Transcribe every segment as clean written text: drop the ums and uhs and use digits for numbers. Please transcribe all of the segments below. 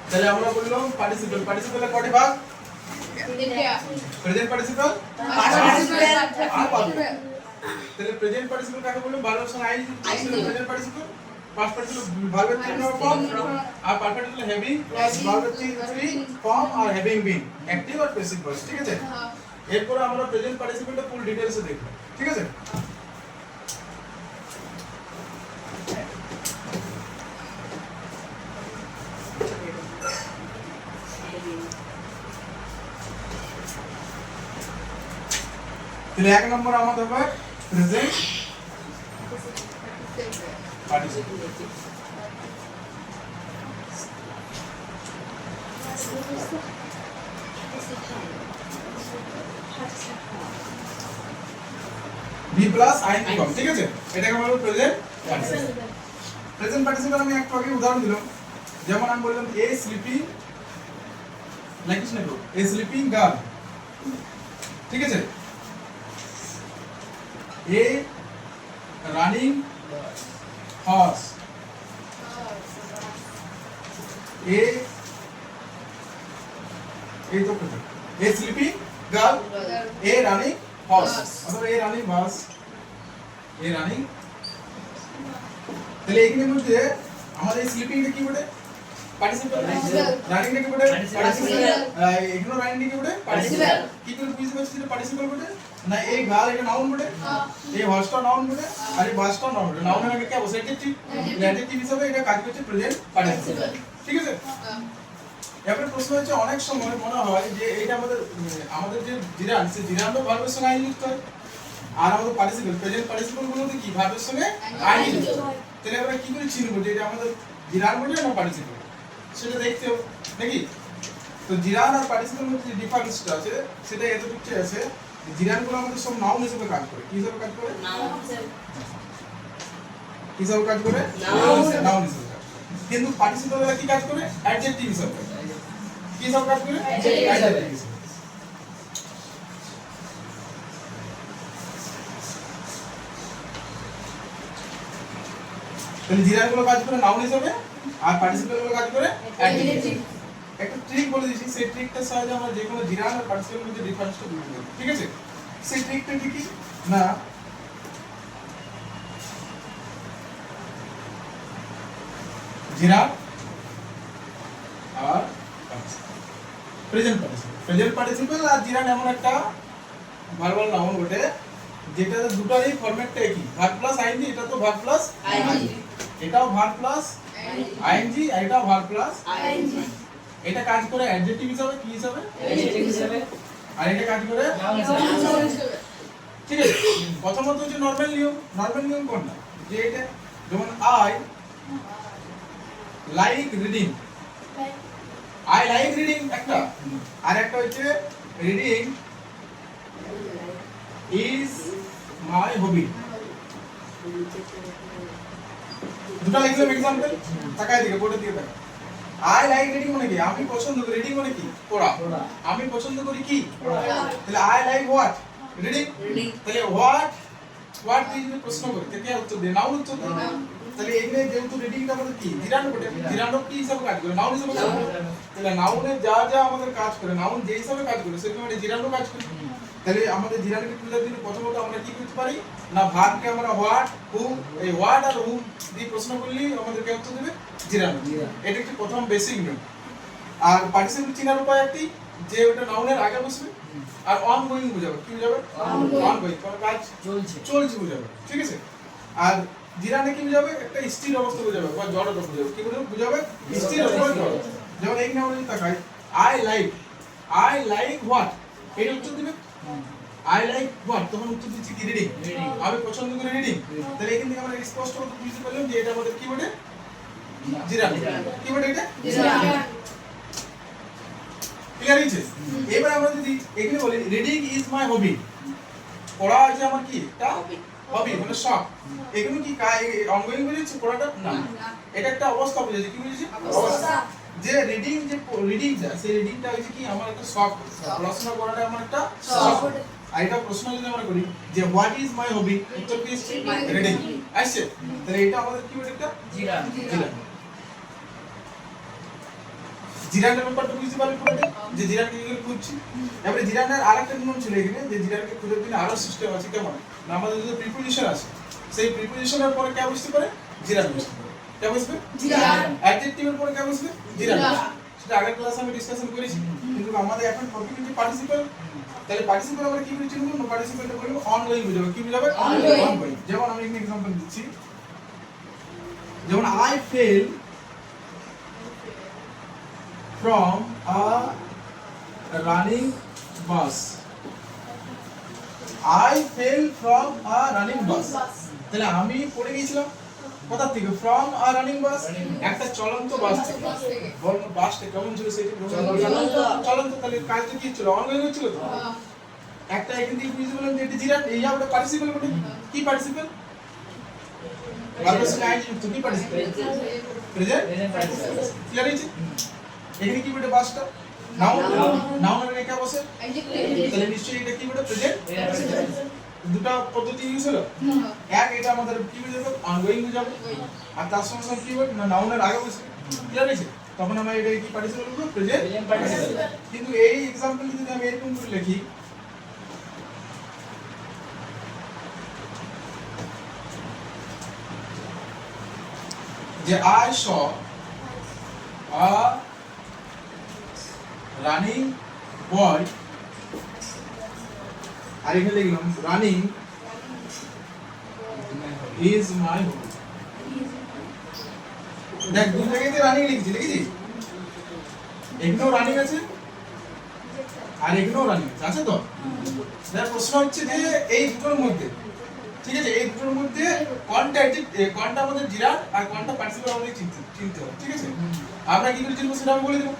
তাহলে আমরা বললাম পার্টিসিপল পার্টিসিপলের কয়টি ভাগ প্রেজেন্ট পার্টিসিপল আর পারফেক্ট তাহলে প্রেজেন্ট পার্টিসিপল কাকে বলবো ভার্বের সঙ্গে ING present participle past participle ভার্বের তিন ফর্ম আর পারফেক্ট হলো হ্যাভিং ভার্বের থ্রি ফর্ম আর হ্যাভিং বিন অ্যাক্টিভ আর প্যাসিভ ভয়েস ঠিক আছে এরপর আমরা প্রেজেন্ট পার্টিসিপলটা ফুল ডিটেইলসে দেখব ঠিক আছে তাহলে এক নম্বর আমাদের হবে present participle B plus ING form ঠিক আছে এটাকে আমরা বলবো প্রেজেন্ট পার্টিসিপল প্রেজেন্ট পার্টিসিপল আমি একটু আগে উদাহরণ দিলাম যেমন আমি বললাম এ স্লিপিং লাইক দিস না ব্রো এ স্লিপিং গার্ল ঠিক আছে A running horse A तो कहते A sleeping girl A running horse अगर A running bus A running তাহলে এখানে মধ্যে আমাদের স্লিপিং টা কি বলে পার্টিসিপল রানিং টা কি বলে পার্টিসিপল এখানে রানিং টা কি বলে পার্টিসিপল কি করে বুঝতে পারছিস এটা পার্টিসিপল বলে না এই গাল এটা নাউন বলে এই হর্সটা নাউন বলে আর এই বাসটা নাউন বলে নাউনের আগে কি হবে অ্যাডজেক্টিভ অ্যাডজেক্টিভ হিসেবে এটা কাজ করছে প্রেজেন্ট পার্টিসিপল ঠিক আছে এবারে প্রশ্ন হচ্ছে অনেক সময় মনে হয় যে এটা আমাদের যে জিরান সে জিরান তো ভার্বের সঙ্গে আইন যুক্ত হয় আর আমাদের পার্টিসিপল প্রেজেন্ট পার্টিসিপল গুলোতে কি ভার্বের সঙ্গে আইন যুক্ত হয় তাহলে আমরা কি করে চিনব যে এটা আমাদের জিরান বলে না পার্টিসিপল সেটা দেখতে হবে নাকি তো জিরান আর পার্টিসিপলের মধ্যে যে ডিফারেন্সটা আছে সেটা এতটুকু আছে জিরানগুলো আমাদের সব নাউন হিসেবে কাজ করে কি হিসেবে কাজ করে নাউন হিসেবে কাজ করে নাউন হিসেবে কিন্তু পার্টিসিপলরা কি কাজ করে অ্যাডজেক্টিভ হিসেবে কি হিসেবে কাজ করে অ্যাডজেক্টিভ হিসেবে তাহলে জিরানগুলো কাজ করে নাউন হিসেবে আর পার্টিসিপলগুলো কাজ করে অ্যাডজেক্টিভ একটা ট্রিক বলে দিয়েছি সেই ট্রিকটার সাহায্যে আমরা যে কোনো জিরান আর পার্টিসিপলের মধ্যে ডিফারেন্সটা বুঝতে পারবো ঠিক আছে সেই ট্রিকটা কি না জিরান আর প্রেজেন্ট পার্টিসিপল আর জিরান এমন একটা ভার্বাল নাউন বটে যেটাতে দুটোরই ফরম্যাটটা একই ভার্ব প্লাস আইএনজি এটা তো ভার্ব প্লাস আইএনজি এটাও ভার্ব প্লাস আইএনজি আর এটাও ভার্ব প্লাস আইএনজি এটা কাজ করে অ্যাডজেক্টিভ হিসেবে কি হিসেবে অ্যাডজেক্টিভ হিসেবে আর এটা কাজ করে নাউন হিসেবে ঠিক আছে প্রথমত হচ্ছে নরমাল নিয়ম কোনটা যে এটা যেমন আই লাইক রিডিং একটা আর একটা হচ্ছে রিডিং ইজ মাই হবি দুটো লিখলাম एग्जांपल তাকায় দিকে বোর্ডে দিয়ে দেখ আই লাইক রিডিং মানে কি আমি পছন্দ করি রিডিং মানে কি পড়া আমি পছন্দ করি কি পড়া তাহলে আই লাইক হোয়াট রিডিং তাহলে হোয়াট দিয়ে যদি প্রশ্ন করি তাহলে কি উত্তর দেব নাউন উত্তর দেব তাহলে এখানে যেহেতু রিডিংটা আমাদের কি জিরান বটে জিরান কি হিসাবে কাজ করে নাউন হিসাবে কাজ করে তাহলে নাউনে যা আমাদের কাজ করে নাউন যে হিসাবে কাজ করে সেরকম এটা জিরানও কাজ করে তাহলে আমাদের জিরানকে ক্লিয়ার দিলে প্রথমত আমরা কি করতে পারি না ভার্বকে আমরা হোয়াট হু এই হোয়াট আর হু দিয়ে প্রশ্ন করলে আমাদেরকে উত্তর দেবে জিরান এটা একটি প্রথম বেসিক নিয়ম আর পার্টিসিপল চিনার উপায় একটি যে ওটা নাউনের আগে বসবে আর অনগোইং বোঝাবে কি বোঝাবে অনগোইং কোনো কাজ চলছে বোঝাবে ঠিক আছে আর জিরানে কি বোঝাবে একটা স্থির অবস্থা বোঝাবে বা জড় অবস্থা বোঝাবে কি বোঝাবে স্থির অবস্থা জড় যেমন এই নাউনে তাকাই আই লাইক হোয়াট এটা উত্তর দিবে আই লাইক হোয়াট তখন উত্তর দিচ্ছি কি রিডিং আমি পছন্দ করি রিডিং তাহলে এখান থেকে আমরা স্পষ্ট করে বুঝতে পারলাম যে এটা আমাদের কি বলে জিরান কি বলে এটা জিরান ক্লিয়ার হয়েছে এবার আমরা যদি এখানে বলি রিডিং ইজ মাই হবি পড়া আছে আমার কি এটা হবি মানে শখ এখানে কি অনগোইং বুঝেছি পড়াটা না এটা একটা অবস্থা বুঝেছি কি বুঝেছি অবস্থা যে রিডিংটা সেই রিডিংটা হচ্ছে কি আমার একটা শখ পড়াশোনা করাটা আমার একটা শখ আর এটা প্রশ্ন যদি আমরা করি যে হোয়াট ইজ মাই হবি উত্তর কি আসছে রিডিং আসছে তাহলে এটা আমাদের কি বলে একটা জিরান জিরানের ব্যাপারটা বুঝতে পারলে পুরো যে জিরানকে কি করে খুঁজছি। এবারে জিরানের আরেকটা নিয়ম ছিল এখানে যে জিরানকে খুঁজে দিলে আরো সিস্টেম আছে কেমন না আমাদের যে প্রিপোজিশন আছে সেই প্রিপোজিশনের পরে কে বসতে পারে জিরান বসতে পারে কে বসবে জিরান অ্যাডজেক্টিভের পরে কে বসবে জিরান সেটা আগের ক্লাসে আমি ডিসকাশন করেছি কিন্তু আমাদের এখন টপিক হচ্ছে পার্টিসিপল তাহলে পার্টিসিপল আমরা কি বলছি না পার্টিসিপলটা বলবো অনগোয়িং বুঝাবে কি বুঝাবে অনগোয়িং যেমন আমি এখানে एग्जांपल দিচ্ছি যেমন I fell from a running bus I fell from a running bus তাহলে আমি পড়ে গিয়েছিলাম কোথা থেকে from a running bus একটা চলন্ত বাস থেকে বল বাসটা কেমন ছিল সেটা চলন্ত তাহলে কাজটা কি ছিল অনগোয়িং ছিল তো একটা এখান থেকে বুঝতে বললাম যে এটা জিরান এই আমরা পার্টিসিপল বলি কি পার্টিসিপল ভার্বের সঙ্গে আইডি যুক্ত কি পার্টিসিপল প্রেজেন্ট ক্লিয়ার হয়েছে এখানে কি বলে বাসটা নাউন নাউনের আগে কি বসে তাহলে নিশ্চয়ই এটা কি বলে প্রেজেন্ট দুটো পদ্ধতি ইউজ হলো এক এটা আমাদের কি বুঝাবে অনগোয়িং বুঝাবে আর তার সঙ্গে সঙ্গে কি বলে না নাউনের আগে বসে ক্লিয়ার হয়েছে তখন আমরা এটা কি পার্টিসিপল বলবো প্রেজেন্ট পার্টিসিপল কিন্তু এই एग्जांपल যদি আমি এরকম করে লিখি যে I saw a running boy আর এখানে লিখলাম running is my hobby দেখ দুই জায়গাতে রানিং লিখেছি এখানেও রানিং আছে আর এখানেও রানিং আছে তো দেখ প্রশ্ন হচ্ছে যে এই দুটোর মধ্যে ঠিক আছে এই দুটোর মধ্যে কোনটা আমাদের জিরান আর কোনটা পার্টিসিপল আমাদের চিনতে হবে ঠিক আছে আমরা কি করে চিনব সেটা আমি বলে দেব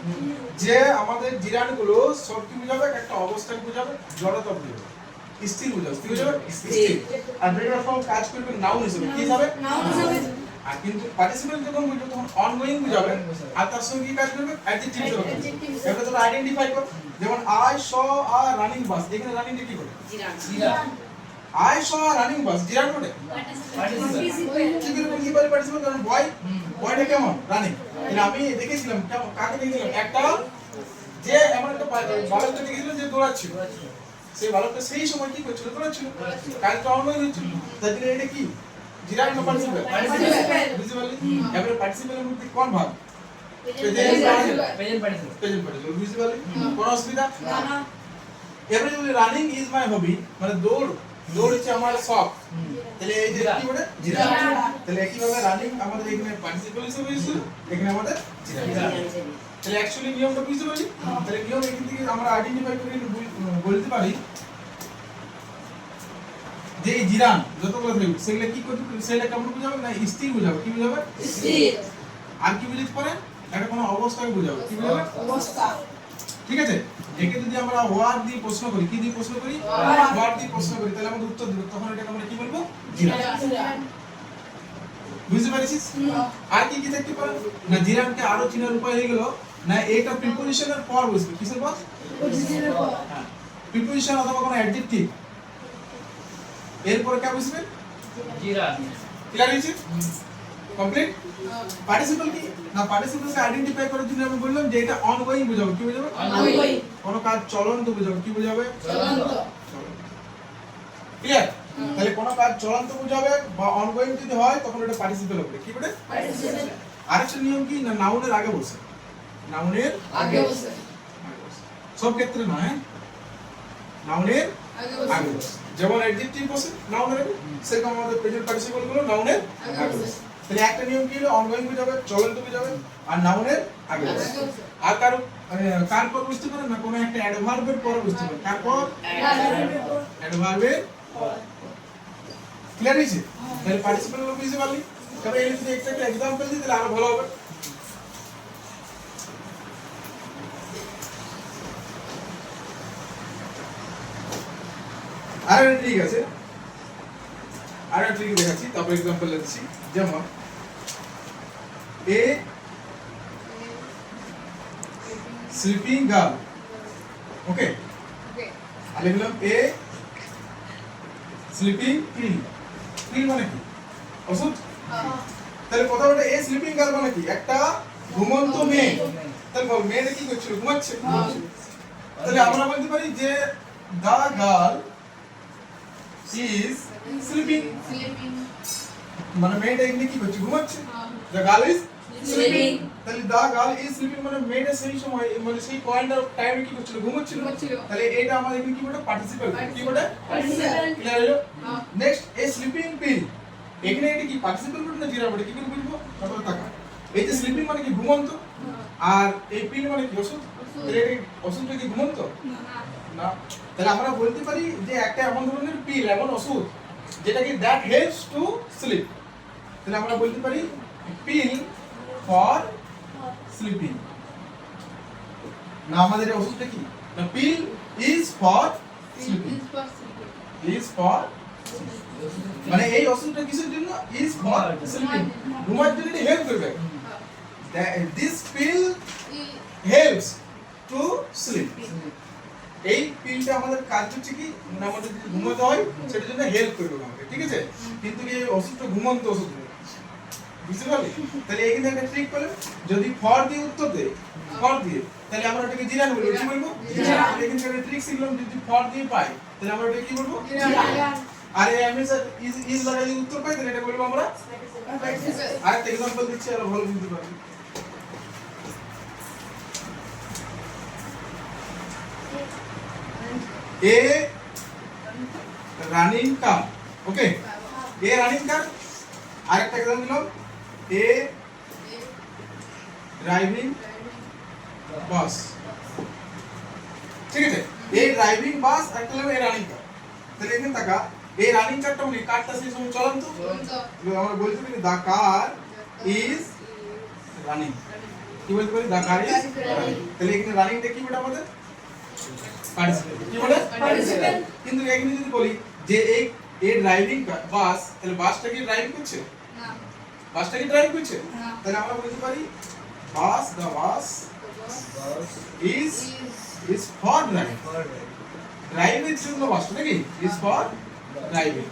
যে আমাদের জিরানগুলো সব কি বুঝাবে একটা অবস্থাকে বুঝাবে জড়তা বুঝাবে স্থির বুঝাবে কি বুঝাবে স্থির আর ব্রেকার ফর্ম কাজ করবে নাউন হিসেবে কি হবে নাউন হিসেবে আর কিন্তু পার্টিসিপল যখন বুঝবে তখন অনগোয়িং বুঝাবে আর তার সঙ্গে কি কাজ করবে অ্যাডজেক্টিভ হিসেবে এবারে তোমরা আইডেন্টিফাই করো যেমন I saw a running bus এখানে রানিং কি করে জিরান I saw a running bus জিরান কোটে পার্টিসিপল পার্টিসিপল কারণ বয়টা কেমন রানিং মানে আমি দেখেছিলাম কেমন কাকে দেখেছিলাম একটা যে এমন একটা বালককে দেখেছিল যে দৌড়াচ্ছিল সেই বালকটা সেই সময় কি করছিল দৌড়াচ্ছিল কাজটা অনগোয়িং হচ্ছিল তাই জন্য এটা কি জিরান না পার্টিসিপল বুঝতে পারলি এবারে পার্টিসিপলের মধ্যে কোন ভাগ প্রেজেন্ট পার্টিসিপল বুঝতে পারলি কোন অসুবিধা না এবারে যদি রানিং ইজ মাই হবি মানে দৌড় হচ্ছে আমার শখ তাহলে এই যে কি বলে জিরান তাহলে একই ভাবে রানিং আমাদের এখানে পার্টিসিপল হিসেবে ইউজ হলো এখানে আমাদের জিরান তাহলে অ্যাকচুয়ালি নিয়মটা বুঝতে পারলি তাহলে নিয়ম এখান থেকে আমরা আইডেন্টিফাই করে বলতে পারি যে এই জিরান যতগুলো থাকবে সেগুলো কি করতে সেটা কেমন বুঝাবে না স্থির বুঝাবে কি বুঝাবে স্থির আর কি বুঝতে পারে এটা কোনো অবস্থাকে বুঝাবে কি বুঝাবে অবস্থা ঠিক আছে একে যদি আমরা ওয়ার্ড দিয়ে প্রশ্ন করি কি দিয়ে প্রশ্ন করি ওয়ার্ড দিয়ে প্রশ্ন করি তাহলে আমাদের উত্তর দিবে তখন এটাকে আমরা কি বলবো জিরান বুঝতে পারছিস আর কি কি থাকতে পারে না জিরানকে আরো চিনার উপায় হয়ে গেল না এটা প্রিপোজিশনের পর বসবে কিসের পর প্রিপোজিশনের পর হ্যাঁ প্রিপোজিশন অথবা কোনো অ্যাডজেক্টিভ এরপর কি বসবে জিরান ক্লিয়ার হয়েছে কমপ্লিট পার্টিসিপল কি না পার্টিসিপলকে আইডেন্টিফাই করার জন্য আমি বললাম যে এটা অনগোয়িং বুঝাবে কি বুঝাবে অনগোয়িং কোন কাজ চলন্ত বুঝাবে কি বুঝাবে চলন্ত ক্লিয়ার তাহলে কোন কাজ চলন্ত বুঝাবে বা অনগোয়িং যদি হয় তখন এটা পার্টিসিপল হবে কি বলে পার্টিসিপল আরেকটা নিয়ম কি না নাউনের আগে বসে নাউনের আগে বসে সব ক্ষেত্রে না হ্যাঁ নাউনের আগে বসে যেমন অ্যাডজেক্টিভ বসে নাউনের আগে সেরকম আমাদের প্রেজেন্ট পার্টিসিপল গুলো নাউনের আগে বসে তাহলে একটা নিয়ম কি হলো অনগোয়িং বুঝাবে চলন্ত বুঝাবে আর নাউনের আগে বসে আর কার পর বুঝতে পারে না কোন একটা অ্যাডভার্বের পর বুঝতে পারে কার পর অ্যাডভার্বের ক্লিয়ার হয়েছে তাহলে পার্টিসিপল গুলো বুঝতে পারলি তবে এই যদি একটা एग्जांपल দিই তাহলে আরো ভালো হবে আর ঠিক আছে আর ঠিক দেখাচ্ছি তারপর एग्जांपल দিচ্ছি যেমন a sleeping girl ওকে আর লিখলাম a sleeping pill pill মানে কি ওষুধ তাহলে প্রথমে a sleeping girl মানে কি একটা ঘুমন্ত মেয়ে তাহলে বল মেয়েটা কি করছিল ঘুমাচ্ছে তাহলে আমরা বলতে পারি যে দা গার্ল ইজ স্লিপিং মানে মেয়েটা এমনি কি করছে ঘুমাচ্ছে দা গার্ল ইজ স্লিপিং তাহলে দা গার্ল ইজ স্লিপিং মানে মেয়েটা সেই সময় মানে সেই পয়েন্ট অফ টাইমে কি করছিল ঘুমাচ্ছিল তাহলে এটা আমাদের এখানে কি বলে পার্টিসিপল কি বলে পার্টিসিপল ক্লিয়ার হলো নেক্সট এ স্লিপিং পিল এখানে এটা কি পার্টিসিপল বলে না জিরা বলে কি করে বলবো তারপর টাকা এই যে স্লিপিং মানে কি ঘুমন্ত আর এই পিল মানে কি ওষুধ তাহলে এই ওষুধটা কি ঘুমন্ত না তাহলে আমরা বলতে পারি যে একটা এমন ধরনের পিল এমন ওষুধ যেটা কি দ্যাট হেল্পস টু স্লিপ তাহলে আমরা বলতে পারি পিল ফর স্লিপিং না আমাদের এই ওষুধটা কি না pill is for sleeping is for মানে এই ওষুধটা কিসের জন্য ইজ ফর স্লিপিং ঘুমার জন্য এটা হেল্প করবে this pill helps to sleep এই পিলটা আমাদের কাজ হচ্ছে কি মানে আমাদের যদি ঘুমাতে হয় সেটার জন্য হেল্প করবে আমাকে ঠিক আছে কিন্তু এই ওষুধটা ঘুমন্ত ওষুধ বুঝতে পারলি তাহলে এখানে একটা ট্রিক করলাম যদি ফর দিয়ে উত্তর দেয় ফর দিয়ে তাহলে আমরা এটাকে জিরান বলবো কি বলবো জিরান এখানে একটা ট্রিক শিখলাম যদি ফর দিয়ে পাই তাহলে আমরা এটাকে কি বলবো জিরান আর এই আমি স্যার ইজ লাগাই উত্তর পাই তাহলে এটা বলবো আমরা আরেকটা एग्जांपल দিচ্ছি আর ভালো বুঝতে পারবে A running car okay A running car আরেকটা एग्जांपल দিলাম A driving bus ঠিক আছে A driving bus একটা হলো A running car তাহলে এখানে টাকা এই রানিং কারটা মানে কারটা সেই সময় চলন্ত আমরা বলতে পারি দা কার ইজ রানিং কি বলতে পারি দা কার ইজ রানিং তাহলে এখানে রানিংটা কি বলে আমাদের পার্টিসিপল কি বলে পার্টিসিপল কিন্তু এখানে যদি বলি যে এই ড্রাইভিং বাস তাহলে বাসটা কি ড্রাইভ করছে না বাসটা কি ড্রাইভ করছে না তাহলে আমরা বলতে পারি বাস দা বাস ইজ ফর ড্রাইভিং ড্রাইভের জন্য বাসটা নাকি ইজ ফর ড্রাইভিং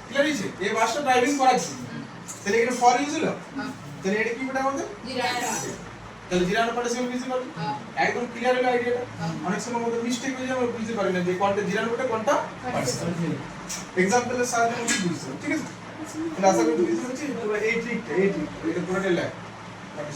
ক্লিয়ার হইছে এই বাসটা ড্রাইভিং করার জন্য তাহলে এখানে ফর ইউজ হলো তাহলে এটা কি বলে আমাদের জিরানা তাহলে জিরানা পার্টিসিপল বুঝতে পারবে একদম ক্লিয়ার হলো আইডিয়াটা অনেক সময় আমাদের মিস্টেক হয়ে যায় আমরা বুঝতে পারি না যে কোনটা জিরানা কোনটা পার্টিসিপল এক্সাম্পলের সাহায্যে আমরা বুঝতে ঠিক আছে তাহলে আশা করি বুঝতে পেরেছি পুরো এই ট্রিকটা এটা পুরোটা লেখ